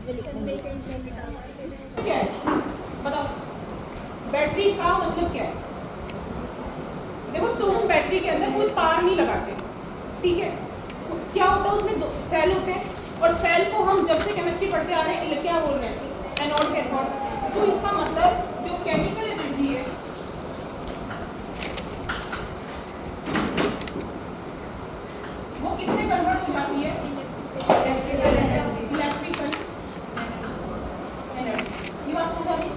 क्या है बताओ, बैटरी का मतलब क्या है? देखो तुम बैटरी के अंदर कोई तार नहीं लगाते, ठीक है? तो क्या होता है उसमें दो सेल होते हैं, और सेल को हम जब से केमिस्ट्री पढ़ते आ रहे हैं क्या बोल रहे हैं, एनोड कैथोड। तो इसका मतलब जो केमिकल एनर्जी है वो किसमें कन्वर्ट हो जाती है? Electrical energy. ये बात समझ आ गई?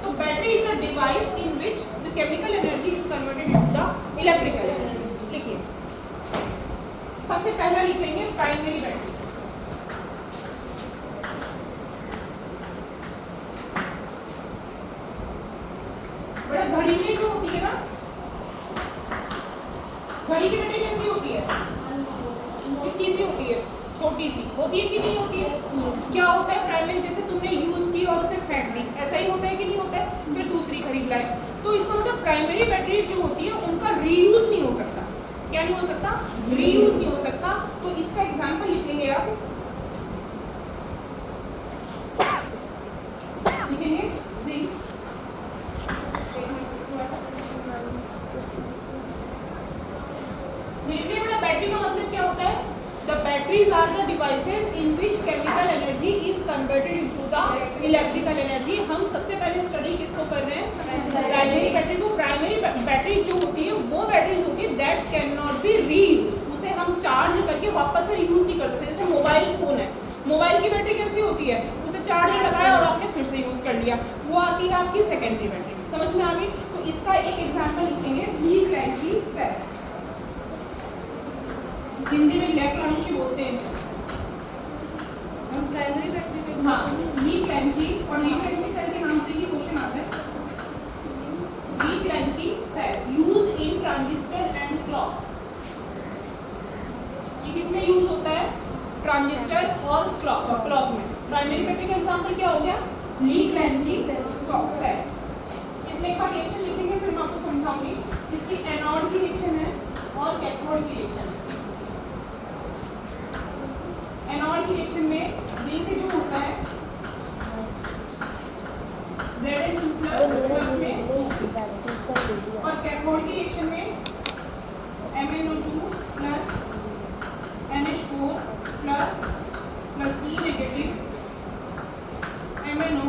तो battery is a device in which the chemical energy is converted into the electrical energy. लिखिए, सबसे पहला लिखेंगे प्राइमरी बैटरी। बड़ा घड़ी में जो होती है ना, घड़ी की बैटरी कैसी होती है? कितनी सी होती है? छोटी सी होती है कि नहीं होती है? क्या होता है प्राइमरी, जैसे तुमने यूज की और उसे फेंक दी, ऐसा ही होता है कि नहीं होता है? फिर दूसरी खरीद लाए, तो इसका मतलब प्राइमरी बैटरीज जो होती है उनका रीयूज नहीं हो सकता। क्या नहीं हो सकता? रीयूज नहीं हो सकता। तो इसका एग्जांपल लिखेंगे आप, लिखेंगे जिंक। बैटरी का मतलब क्या होता है? The batteries are the devices in which chemical energy is converted into the electrical energy। हम सबसे पहले स्टडी किसको कर रहे हैं? प्राइमरी बैटरी को। प्राइमरी बैटरी जो होती है वो बैटरीज होती है that can not B reuse, उसे हम चार्ज करके वापस से यूज नहीं कर सकते। जैसे मोबाइल फोन है, मोबाइल की बैटरी कैसी होती है? उसे चार्ज लगाया और आपने फिर से यूज कर लिया, वो आती है आपकी सेकेंडरी बैटरी। समझ में आ गई? तो इसका एक एग्जाम्पल लिखेंगे, ली क्लैंची सेल। हिंदी में लैक्लांशी बोलते हैं इसे। हम प्राइमरी बैटरी के हाँ, ली क्लैंची, और ली क्लैंची सेल के नाम से ही क्वेश्चन आता है। Leclanche cell use in transistor and clock. ये किसमें यूज होता है? ट्रांजिस्टर और क्लॉक में। प्राइमरी बैटरी का एग्जांपल क्या हो गया? ली क्लैंची सेल। इसमें एक बार रिएक्शन लिखेंगे, फिर मैं आपको समझाऊंगी। इसकी एनोड की रिएक्शन है और कैथोड की रिएक्शन है। एनोड की रिएक्शन में जिंक जो होता है Zn2+ में, और कैथोड की रिएक्शन में MnO2 plus NH4 plus E negative MnO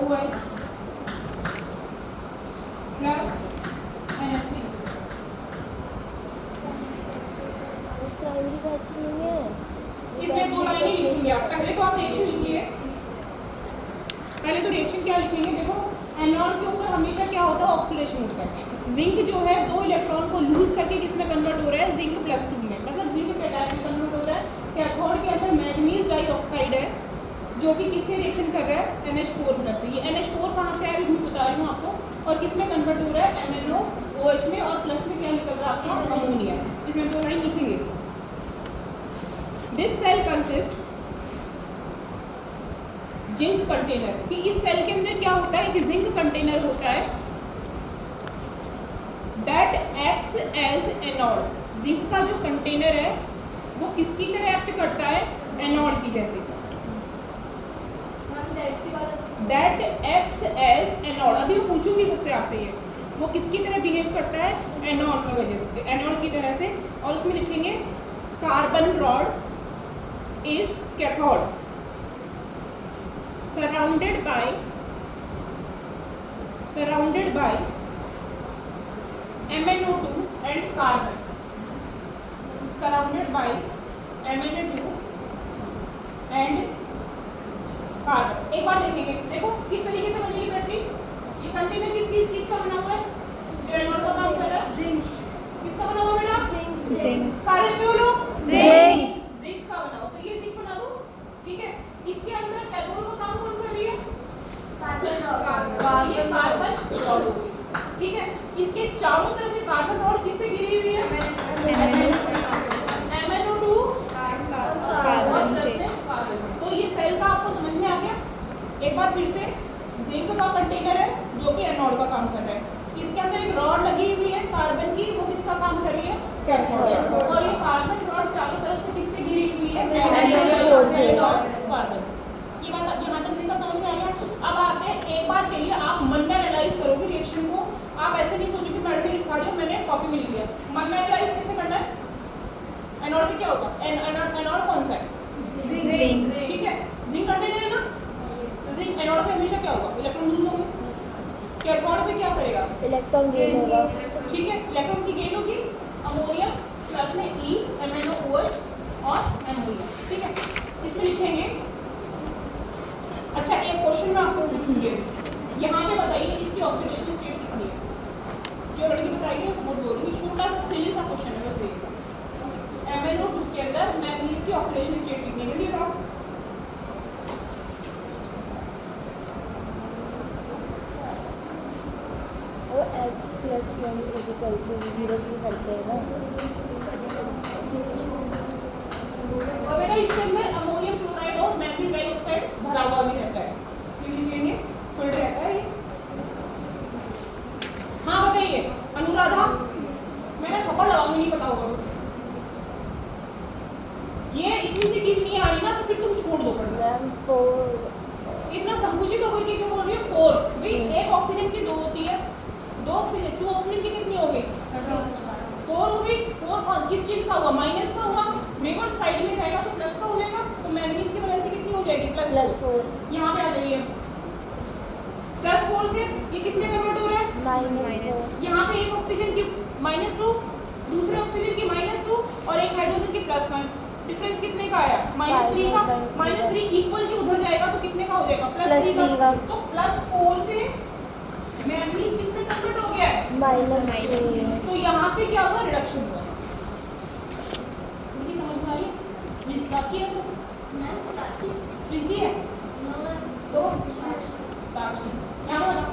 OH plus NH3। इसमें दो लाइनें लिखेंगे आप। पहले तो आप रिएक्शन लिखिए, पहले तो रिएक्शन क्या लिखेंगे? देखो एनोड के ऊपर हमेशा क्या होता है? ऑक्सीडेशन होता है। जिंक जो है दो इलेक्ट्रॉन को लूज करके किसमें कन्वर्ट हो रहा है? जिंक+2 में, मतलब जिंक कैटायन में कन्वर्ट हो रहा है। कैथोड के अंदर मैग्नीज डाइऑक्साइड है जो कि किससे रिएक्शन कर रहा है? NH4+ से। ये NH4 कहाँ से आया मैं बता रही हूँ आपको। और किसमें कन्वर्ट हो रहा है? MnO OH में, और प्लस में क्या निकल रहा है आपका? अमोनिया। इसमें दो लाइन लिखेंगे। This cell consist zinc container, कि इस सेल के अंदर क्या होता है? एक जिंक कंटेनर होता है that acts as anode. Zinc का जो कंटेनर है वो किसकी तरह एक्ट करता है? एनोड की जैसे। That acts as anode. अभी मैं पूछूंगी सबसे आपसे ये, वो किसकी तरह बिहेव करता है? एनोड की वजह से, एनोड की तरह से। और उसमें लिखेंगे carbon rod is cathode surrounded by MnO2 and carbon, surrounded by MnO2 and carbon। एक बार देखेंगे, देखो किस तरीके से बनेगी बैटरी। ये कंटेनर किस चीज का बना हुआ है? जो एनोड का काम कर रहा है। जिंक। किसका बना हुआ बेटा? जिंक। सारे जो लोग जिंक। जिंक का बना हो, तो ये जिंक बना दो, ठीक है। इसके अंदर कैथोड का काम कौन कर रही है? कार्बन। ये कार्बन रॉड हो गई, ठीक है। इसके चारों तरफ की कार्बन रॉड किससे घिरी हुई है? MnO2 कार्बन से। तो ये सेल का आपको समझ में आ गया? एक बार फिर से, जिंक का कंटेनर है जो कि एनोड का काम कर रहा है। इसके अंदर एक रॉड लगी हुई है कार्बन की, वो किसका काम कर रही है? कैथोड। और ये कार्बन रॉड चारों तरफ से किससे घिरी हुई है? NO4 से। कार्बन से। ये बात यहाँ तक जिनका समझ में आएगा। अब आते हैं, एक बार के लिए आप मन में एनालाइज करोगे रिएक्शन को। आप ऐसे नहीं सोचोगे मैडम ने लिखा दिया मैंने कॉपी में लिख लिया। मन में एनालाइज कैसे करना है? एनोड पे क्या होगा? एनोड कौन सा है? ठीक है, जिंक कंटेनर है ना, जिंक एनोड पे हमेशा क्या होगा? इलेक्ट्रॉन लूज होंगे। कैथोड पे क्या करेगा? इलेक्ट्रॉन गेन होगा। ठीक है, इलेक्ट्रॉन की गेन होगी। अमोनियम प्लस में E MnOH और अमोनिया। ठीक है, इसमें लिखेंगे। अच्छा, एक क्वेश्चन मैं आपसे पूछूंगी, यहाँ पे बताइए इसकी ऑक्सीडेशन स्टेट कितनी है? जो लड़की बताएगी उसको बोल दूंगी। छोटा सा सिली सा क्वेश्चन है वैसे। MnO2 के अंदर मैंगनीज की ऑक्सीडेशन स्टेट कितनी है? जल्दी बताओ। और X+1 = 0 की करते हैं ना। और बेटा इसके अंदर अमोनियम क्लोराइड और मैग्नीज डाइऑक्साइड भरा हुआ भी रहता है। क्यों लिखेंगे? फुल रहता है ये। हाँ बताइए अनुराधा, मैंने थप्पड़ लगाऊंगी नहीं पता होगा। ये इतनी सी चीज नहीं आ रही ना तो फिर तुम छोड़ दो पढ़ना। मैम 4 इतना संकुचित होकर के क्यों बोल रही है? 4 भाई, एक ऑक्सीजन की 2 होती है, 2 ऑक्सीजन की कितनी हो गई? 4 हो गई। 4 किस चीज का हुआ? माइनस का हुआ। रिवर्स साइड में जाएगा तो प्लस का हो जाएगा। तो मैंगनीज की वैलेंसी कितनी हो जाएगी? +4। यहाँ पे आ जाइए, +4 से ये किस में कन्वर्ट हो रहा है? -4। यहाँ पे एक ऑक्सीजन की -2, दूसरे ऑक्सीजन की -2 और एक हाइड्रोजन की +1। डिफरेंस कितने का आया? -3 का। -3 इक्वल के उधर जाएगा तो कितने का हो जाएगा? +3 का। तो +4 से मैंगनीज किस में कन्वर्ट हो गया है? -3। तो यहाँ पे क्या हुआ? रिडक्शन हुआ। मेरी समझ में आ रही है? प्राची है तो प्रिंसी है तो साक्षी। यहाँ बता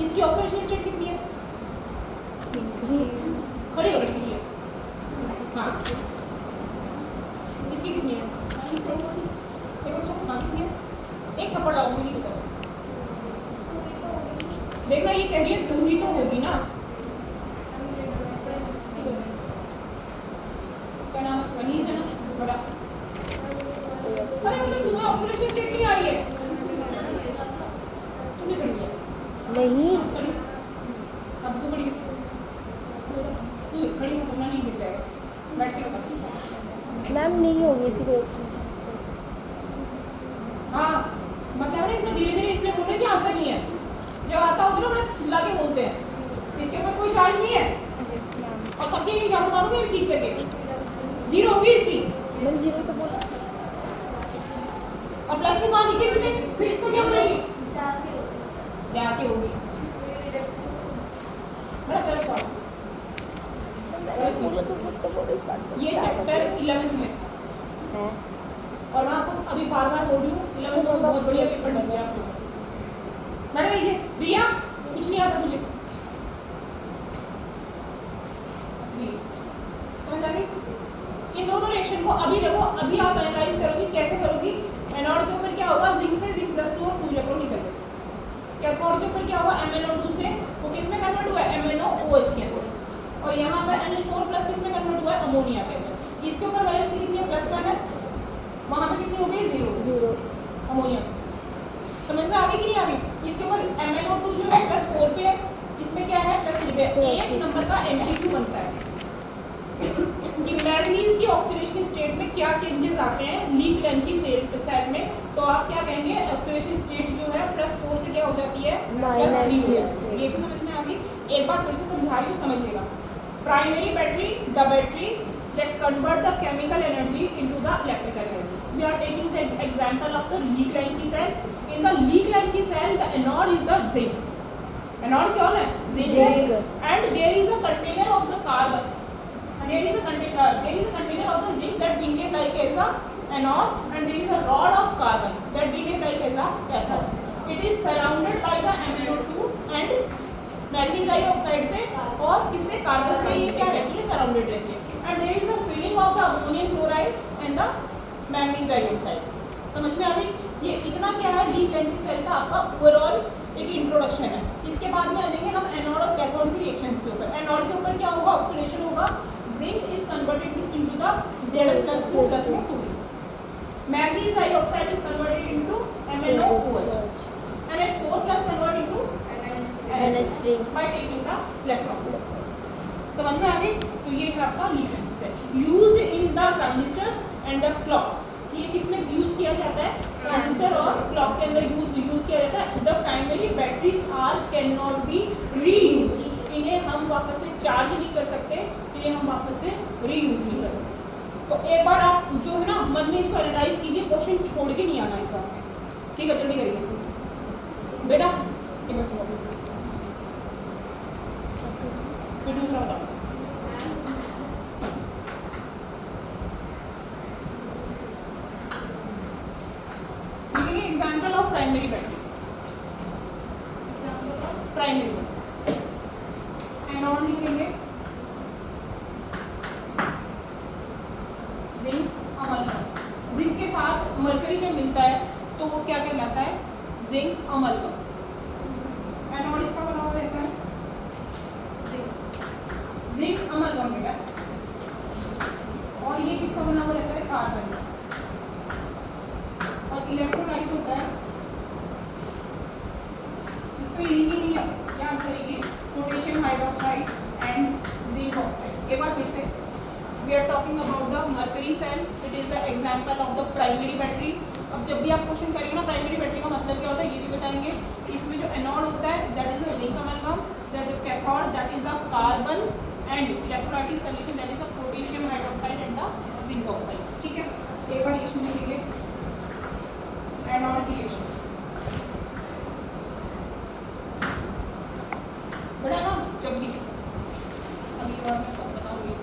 इसकी ऑक्सीडेशन स्टेट कितनी है? खड़ी हो रही है। हाँ, इसकी कितनी है? हाँ कितनी है? एक थप्पड़ लाऊंगी नहीं पता। देखना ये कह रही है 2 ही तो होगी ना। क्या नाम है? वनीज है ना बड़ा। अरे मतलब तुम्हें ऑक्सीडेशन स्टेट नहीं आ रही है? तुम भी खड़ी है? नहीं, खड़ी। अब तू खड़ी है। तू खड़ी हो, तुमने नहीं गिर जाएगा। बैठ के बता। मैम नहीं होगी इसकी रिएक्शन। हाँ मतलब है इतना धीरे धीरे इसलिए बोल रहे हैं कि आता नहीं है। जब आता होता ना बड़ा चिल्ला के बोलते हैं। इसके ऊपर कोई चार्ज नहीं है और सबके ये झाड़ू मारूंगी मैं खींच करके। 0 होगी इसकी। मैम 0 तो बोला। और +2 कहाँ लिखे तुमने? फिर इसको क्या बोलेगी? जाके होगी। बड़ा गलत बात। ये चैप्टर 11th में था है। और मैं आपको अभी बार बार बोल रही हूँ 11th में बहुत बढ़िया पेपर लग गया आप लोगों। मैडम इसे रिया कुछ नहीं आता तुझे? समझ आ गई? इन दोनों रिएक्शन को अभी देखो, अभी आप एनालाइज करोगी। कैसे करोगी? एनोड के ऊपर क्या होगा? जिंक से जिंक +2 और 2 इलेक्ट्रॉन निकल गए। कैथोड के ऊपर क्या हुआ? MnO2 से वो किस में कन्वर्ट हुआ है? MnOH के अंदर। और यहाँ पर NH4+ किस में कन्वर्ट हुआ है? अमोनिया के अंदर। इसके ऊपर वैलेंसी कितनी है? +1 है। वहाँ पे कितनी हो गई? 0 अमोनिया। समझ में आ गई कि नहीं आ गई? इसके ऊपर MnO2 जो है +4 पे है, इसमें क्या है? +3 पे। एक नंबर का MCQ बनता है कि मैंगनीज की ऑक्सीडेशन स्टेट में क्या चेंजेस आते हैं लीक लेंची सेल में। तो आप क्या कहेंगे? ऑक्सीडेशन स्टेट जो है +4 से क्या हो जाती है? +3 हो जाती है। ये समझ में आ गई? एक बार फिर से समझा रही हूँ, समझिएगा। Primary battery, the battery that convert the chemical energy into the electrical energy. We are taking the example of the Leak-Lenchi cell. In the Leak-Lenchi cell, the anode is the zinc. Anode कौन है? Zinc. And there is a container of the carbon. There is a container of the zinc that behave like as a anode, and there is a rod of carbon that behave like as a cathode. It is surrounded by the MnO2 and manganese dioxide से और किससे? Carbon से ये क्या रहती है? Surrounded रहती है। And there is a filling of the ammonium chloride and the manganese dioxide. समझ में आ गई? ये इतना क्या है ली बेंची सेल का आपका ओवरऑल एक इंट्रोडक्शन है। इसके बाद में आ जाएंगे हम एनोड और कैथोड की रिएक्शंस के ऊपर। एनोड के ऊपर क्या होगा, ऑक्सीडेशन होगा, zinc is converted into the Zn+2 manganese dioxide is converted into MnOH, NH4 plus convert into NH3 by taking the electron. समझ में आ गई? तो ये है आपका ली बेंचेस है, used in the transistors and the clock. ये किसमें यूज किया जाता है? ट्रांजिस्टर और क्लॉक के अंदर यूज किया जाता है। The primary batteries are can not be reused, इन्हें हम वापस से चार्ज नहीं कर सकते, इन्हें हम वापस से रीयूज नहीं कर सकते। तो एक बार आप जो है ना मन में इसको एनालाइज कीजिए, क्वेश्चन छोड़ के नहीं आना एग्जाम में, ठीक है? जल्दी करिए बेटा, ये बस हो गया। फिर दूसरा बताओ। Example of primary battery, primary battery anode लिखेंगे जिंक अमलगम। जिंक के साथ मरकरी जब मिलता है तो वो क्या कहलाता है? Zinc amalgam. एनोड इसका बना हुआ रहता है जिंक अमलगम बेटा, और ये किसका बना हुआ रहता है? कार्बन का। और इलेक्ट्रोलाइट होता है, इसको लिखेंगे नहीं, याद करेंगे, potassium hydroxide and zinc oxide. एक बार फिर से, we are talking about the mercury cell, it is the example of the primary battery. अब जब भी आप क्वेश्चन करेंगे ना प्राइमरी बैटरी का मतलब क्या होता है ये भी बताएंगे। इसमें जो एनोड होता है that is a zinc amalgam, that is cathode that is a carbon and electrolytic solution that is a potassium hydroxide and the zinc oxide. ठीक है, एक बार रिएक्शन लिखेंगे एनोड रिएक्शन। बड़ा ना जब भी अगली बार मैं सब बताऊंगी।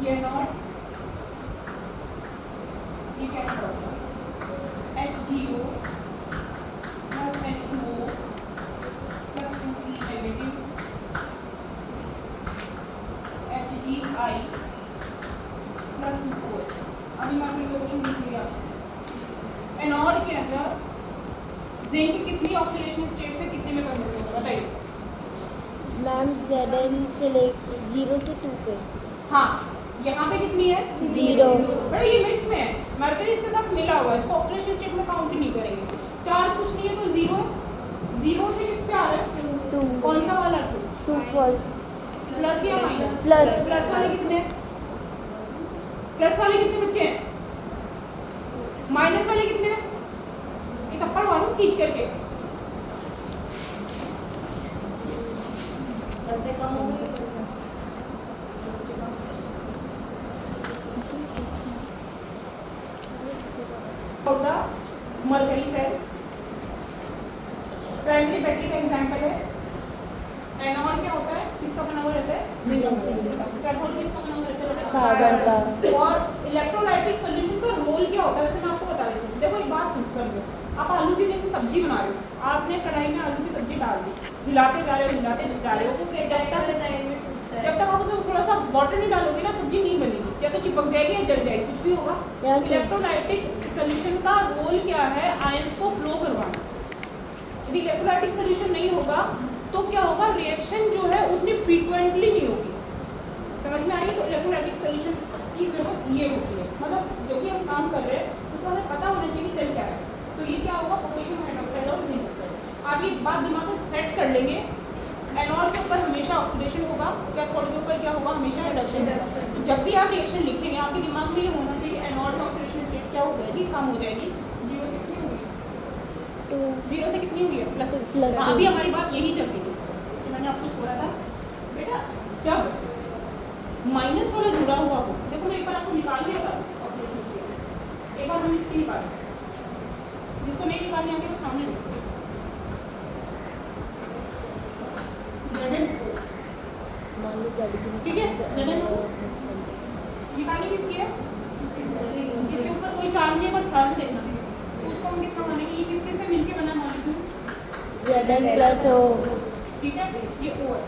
ये नॉट ये क्या होगा? HGO plus H2O plus 2E negative HGI plus 2OH। अभी मैं फिर से क्वेश्चन पूछूंगी आपसे, एनोड के अंदर जिंक कितनी ऑक्सीडेशन स्टेट से कितने में कन्वर्ट होगा बताइए? मैम Zn से ले 0 से 2 पे। हाँ, यहाँ पे कितनी है? 0। बड़ा ये मिक्स में है, मर्करी इसके साथ मिला हुआ है, इसको ऑक्सीडेशन स्टेट में काउंट ही नहीं करेंगे। चार्ज कुछ नहीं है तो 0, 0 से किस पे आ रहा है? 2। कौन सा वाला? 2 प्लस या माइनस? प्लस। प्लस वाले कितने? प्लस वाले कितने बच्चे हैं? माइनस वाले कितने हैं? एक थप्पड़ मारो खींच करके। कम हो गई मरकरी सेल प्राइमरी बैटरी का एग्जांपल है। एनोड क्या होता है? किसका बना हुआ रहता है? कैथोड किसका बना हुआ रहता है? कार्बन का। और इलेक्ट्रोलाइटिक सॉल्यूशन का रोल क्या होता है वैसे मैं आपको बता देती हूँ। देखो एक बात समझो, आप आलू की जैसे सब्जी बना रहे हो, आपने कढ़ाई में आलू की सब्जी डाल दी, हिलाते जा रहे हो, जब तक आप उसमें थोड़ा सा वाटर नहीं डालोगे ना सब्जी नहीं बनेगी, या तो चिपक जाएगी या जल जाएगी, कुछ भी होगा। इलेक्ट्रोलाइटिक सॉल्यूशन का रोल क्या है? आयंस को फ्लो करवाना। यदि इलेक्ट्रोलाइटिक सॉल्यूशन नहीं होगा तो क्या होगा? रिएक्शन जो है उतनी फ्रीक्वेंटली नहीं होगी। समझ में आई? तो इलेक्ट्रोलाइटिक सॉल्यूशन की जरूरत ये होती है, मतलब जो भी हम काम कर रहे हैं उसका हमें पता होना चाहिए कि चल क्या रहा है। तो ये क्या होगा? पोटेशियम हाइड्रोक्साइड और जिंक ऑक्साइड। आप ये बात दिमाग में सेट कर लेंगे। एनोड के ऊपर हमेशा ऑक्सीडेशन होगा, कैथोड के ऊपर क्या होगा? हमेशा रिडक्शन होगा। तो जब भी आप रिएक्शन लिखेंगे आपके दिमाग में ये होना चाहिए एनोड में ऑक्सीडेशन स्टेट क्या हो जाएगी? कम हो जाएगी। 0 से कितनी होगी? 0 से कितनी हुई है? प्लस। अभी हमारी बात यही चल रही है जो मैंने आपको छोड़ा था बेटा। जब माइनस वाला जुड़ा हुआ हो, देखो मैं एक बार आपको निकाल दिया था ऑक्सीडेशन स्टेट, एक बार हम इसकी निकाल, जिसको नहीं निकालने आगे वो सामने देखो। ठीक है, निकालनी किसकी है? विचार नहीं, पर ध्यान से देखना। तो उसको हम कितना मानेंगे, ये किस किस से मिलके बना मॉलिक्यूल, Zn plus O ठीक है, ये O है।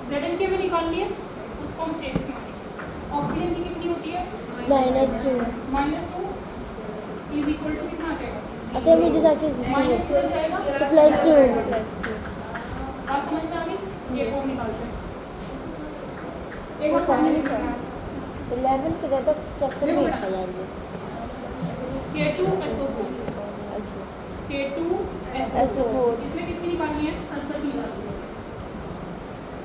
Zn के में निकाल लिए, उसको हम X मानेंगे। ऑक्सीजन की कितनी होती है, -2। -2 इज इक्वल टू कितना आ जाएगा, अच्छा मुझे जाके -2 आ जाएगा। तो +2 बात समझ में आ गई, ये फॉर्म निकालते हैं। एक बार सामने देखिए, 11 के तक चक्कर में निकल जाएंगे। K2SO4, अच्छा K2SO4, इसमें किसकी निकालनी है, सल्फर की निकालनी है,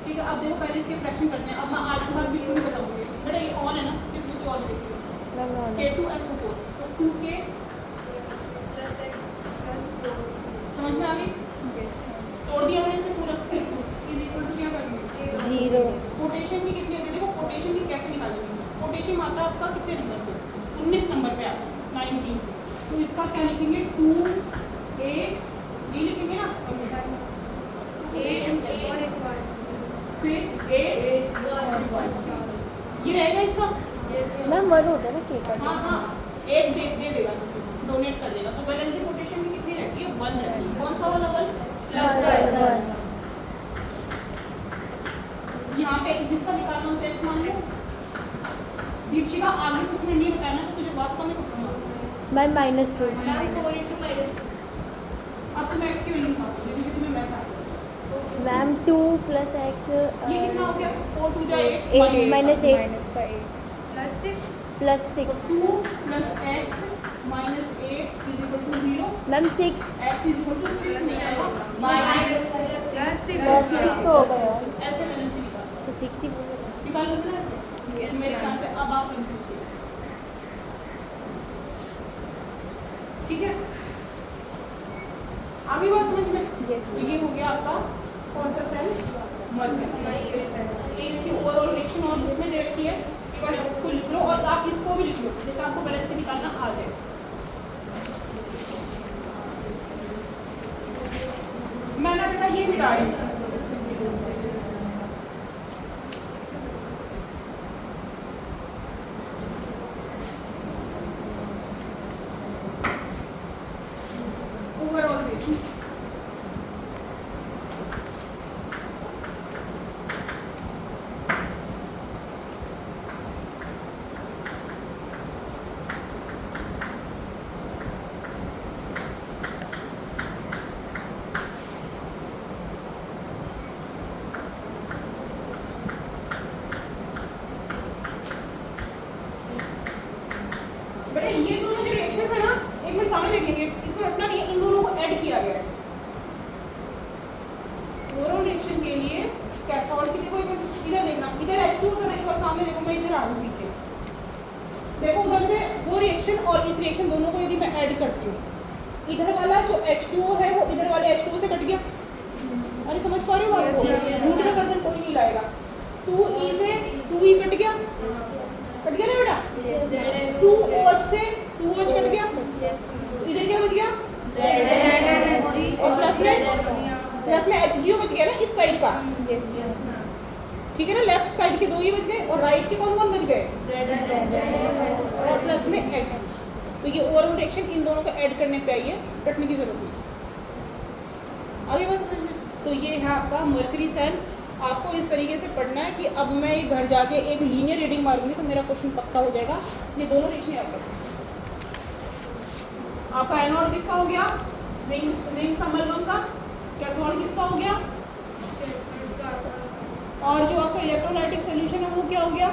ठीक है। अब देखो पहले इसके फ्रैक्शन करते हैं। अब मैं आज के बाद बिल्कुल नहीं बताऊंगी, बेटा ये ऑन है ना, क्योंकि कुछ और देखिए। K2SO4, तो 2K समझ में आ गई, तोड़ दिया मैंने इसे पूरा, इज इक्वल टू क्या करेंगे, 0 पोटेशियम की कितनी होती है, देखो पोटेशियम की कैसे निकालेंगे। पोटेशियम आता है आपका कितने नंबर पे, 19 नंबर पे आता है, 19। तो इसका क्या लिखेंगे, 2A, ये लिखेंगे ना, फिर A, ये रहेगा इसका, मैम 1 होता है ना के का। हाँ हाँ, एक दे देगा किसी को, डोनेट कर देगा। तो वैलेंसी पोटेशियम की कितनी रहती है, 1 रहती है। कौन सा वाला 1, +1 यहाँ पे जिसका निकालना उसे X मान लो। दीपशिका आगे से तुम्हें नहीं बताया ना, तो तुझे वास्तव में कुछ नहीं आता। मैम -2 अब तुम X की वैल्यू निकालो, जैसे कि तुम्हें वैसा आता है। मैम 2 + X ये कितना हो गया, 4 2 जा 8 8 -8 plus +6 2 plus X minus 8 is equal to 0। Ma'am 6 X is equal to 6 नहीं आएगा, +6 तो हो गया, ऐसे वैलेंसी निकाल तो 6 ही निकाल लोगे ना ऐसे। मेरे ख्याल से अब आप कंफ्यूज हो, ठीक है। आगे बात समझ में, तो ये हो गया आपका कौन सा सेल, मर्क्यूरी। इसकी ओवरऑल रिएक्शन और इसमें डेट की है, एक बार इसको लिख लो और आप इसको भी लिख लो, जैसे आपको बैलेंस से निकालना आ जाए। मैंने बेटा ये मिटा दी, ओवरऑल रिएक्शन। बेटा ये दोनों जो रिएक्शंस है ना, एक मिनट सामने देखेंगे, इसमें रखना नहीं है, इन दोनों को ऐड किया गया है। ओवरऑल रिएक्शन के लिए कैथोड की देखो, इधर देखना, इधर H2 होता है, एक बार सामने देखो, मैं इधर आ रहा हूँ पीछे, देखो उधर से वो रिएक्शन और इस रिएक्शन दोनों को यदि मैं ऐड करती हूँ, इधर वाला जो H2O है वो इधर वाले H2O से कट गया। अरे समझ पा रहे हो आपको, झूठ में गर्दन कोई नहीं लाएगा। 2E से 2E कट गया ना बेटा, 2OH से 2OH कट गया, इधर क्या बच गया, और प्लस में HGO बच गया ना इस साइड का, ठीक है ना। लेफ्ट साइड के 2 ही बच गए और राइट के कौन कौन बच गए, और प्लस में H। तो ये ओवरऑल रिएक्शन इन दोनों को ऐड करने पे आई है, रटने की जरूरत नहीं। आगे बस समझ में, तो ये है आपका मर्करी सेल। आपको इस तरीके से पढ़ना है कि अब मैं घर जाके एक लीनियर रीडिंग मारूंगी तो मेरा क्वेश्चन पक्का हो जाएगा। ये दोनों रिएक्शन याद रखो। आपका एनोड किसका हो गया, जिंक का अमलगम का। कैथोड किसका हो गया, और जो आपका इलेक्ट्रोलाइटिक सोल्यूशन है वो क्या हो गया,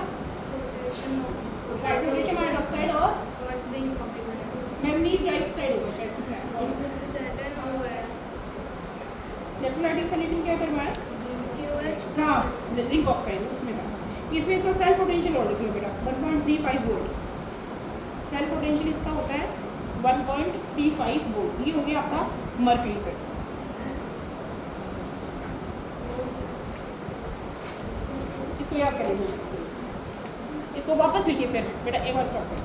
हाइड्रोजन हाइड्रोक्साइड और मैग्नीज डाइऑक्साइड होगा शायद। इलेक्ट्रोलाइटिक सोल्यूशन क्या करवाया, हाँ जिंक ऑक्साइड उसमें था। इसमें इसका सेल पोटेंशियल और लिख लो बेटा, 1.35 वोल्ट। सेल पोटेंशियल इसका होता है 1.35 वोल्ट। ये हो गया आपका मर्क्यूरी सेल। इसको याद करेंगे, इसको वापस लिखिए फिर बेटा, एक बार स्टॉप करें।